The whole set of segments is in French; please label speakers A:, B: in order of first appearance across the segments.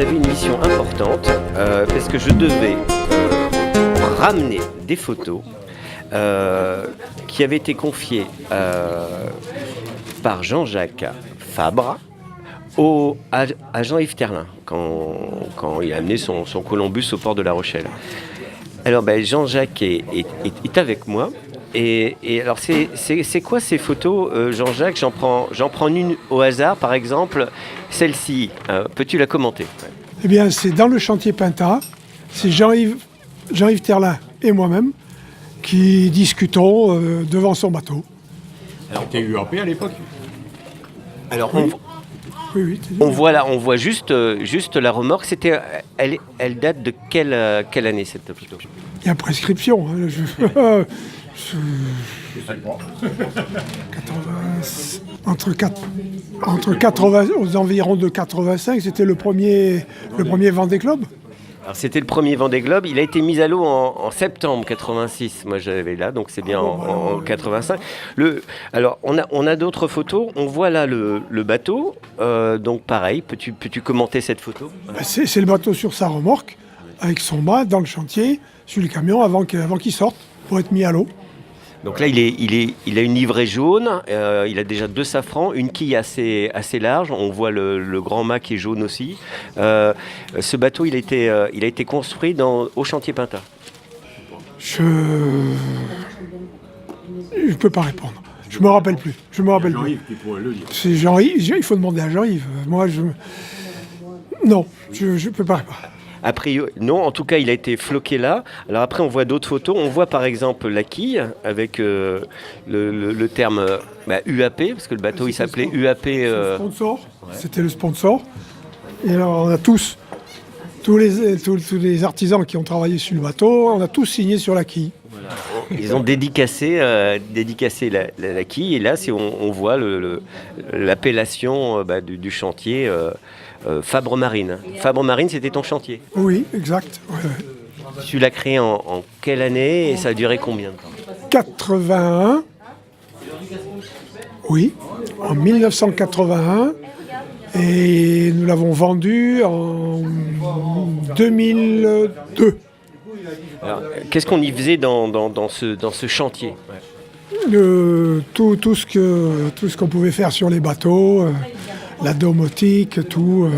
A: j'avais une mission importante parce que je devais ramener des photos qui avaient été confiées par Jean-Jacques Fabre à Jean-Yves Terlin quand il a amené son Columbus au port de La Rochelle. Alors Jean-Jacques est avec moi. Et alors c'est quoi ces photos, Jean-Jacques? J'en prends une au hasard, par exemple, celle-ci. Peux-tu la commenter?
B: Eh bien, c'est dans le chantier Pinta. C'est Jean-Yves Terlin et moi-même qui discutons devant son bateau.
C: Alors, t'es UAP à l'époque?
A: Alors,
B: Oui.
A: on voit juste la remorque. Elle date de quelle année cette photo?
B: Il y a prescription. Hein, entre 80, aux environs de 85, c'était le premier Vendée Globe.
A: Alors, c'était le premier Vendée Globe. Il a été mis à l'eau en septembre 86. Moi, j'avais là, donc c'est bien en 85. Alors, on a d'autres photos. On voit là le bateau. Donc, pareil, peux-tu commenter cette photo?
B: C'est le bateau sur sa remorque, avec son mât dans le chantier, sur le camion, avant qu'il sorte, pour être mis à l'eau.
A: Donc là, il a une livrée jaune, il a déjà 2 safrans, une quille assez large, on voit le grand mât qui est jaune aussi. Ce bateau, il a été construit au chantier Pinta.
B: Je ne peux pas répondre. Je me rappelle plus.
C: Jean-Yves qui pourrait le dire.
B: C'est Jean-Yves, il faut demander à Jean-Yves. Moi, non, je ne peux pas répondre.
A: A priori, non, en tout cas, il a été floqué là. Alors après, on voit d'autres photos. On voit par exemple la quille avec le terme UAP, parce que le bateau il s'appelait UAP.
B: Le sponsor. Ouais. C'était le sponsor. Et alors, on a tous les artisans qui ont travaillé sur le bateau, on a tous signé sur la quille.
A: Voilà. Ils ont dédicacé la quille. Et là, on voit l'appellation du chantier. Fabre Marine. Fabre Marine, c'était ton chantier?
B: Oui, exact. Ouais.
A: Tu l'as créé en quelle année et ça a duré combien de temps?
B: 81. Oui, en 1981. Et nous l'avons vendu en 2002.
A: Alors, qu'est-ce qu'on y faisait dans ce chantier?
B: Tout ce qu'on pouvait faire sur les bateaux. La domotique, toute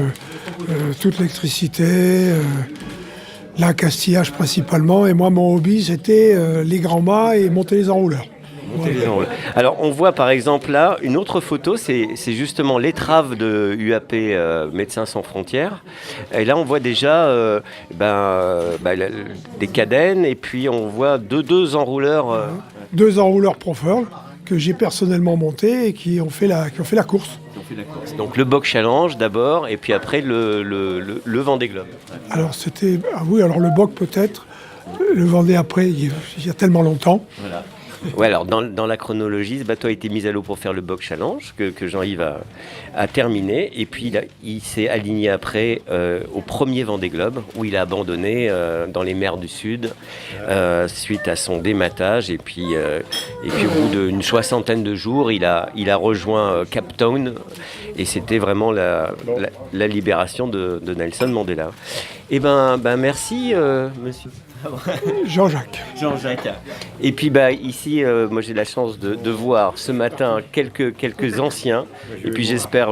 B: l'électricité, l'accastillage principalement. Et moi, mon hobby, c'était les grands mâts et monter les enrouleurs.
A: Alors, on voit par exemple là une autre photo, c'est justement l'étrave de UAP Médecins Sans Frontières. Et là, on voit déjà des cadennes et puis on voit deux enrouleurs.
B: 2 enrouleurs Profurl que j'ai personnellement montés et qui ont fait la course.
A: Donc le Boc Challenge d'abord, et puis après le Vendée Globe.
B: Alors alors le Boc peut-être, le Vendée après, il y a tellement longtemps.
A: Voilà. Ouais, alors dans la chronologie, ce bateau a été mis à l'eau pour faire le Boc Challenge, que Jean-Yves a terminé, et puis il s'est aligné après au premier Vendée Globe, où il a abandonné dans les mers du Sud, suite à son dématage, et puis au bout d'une 60aine de jours, il a rejoint Cape Town, et c'était vraiment la libération de Nelson Mandela. Eh ben merci, monsieur.
B: Jean-Jacques.
A: Et puis ici, moi j'ai la chance de voir ce matin quelques anciens, et puis j'espère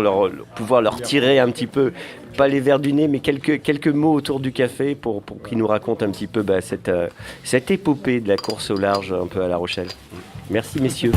A: pouvoir leur tirer un petit peu, pas les verres du nez, mais quelques mots autour du café pour qu'ils nous racontent un petit peu cette épopée de la course au large un peu à La Rochelle. Merci messieurs.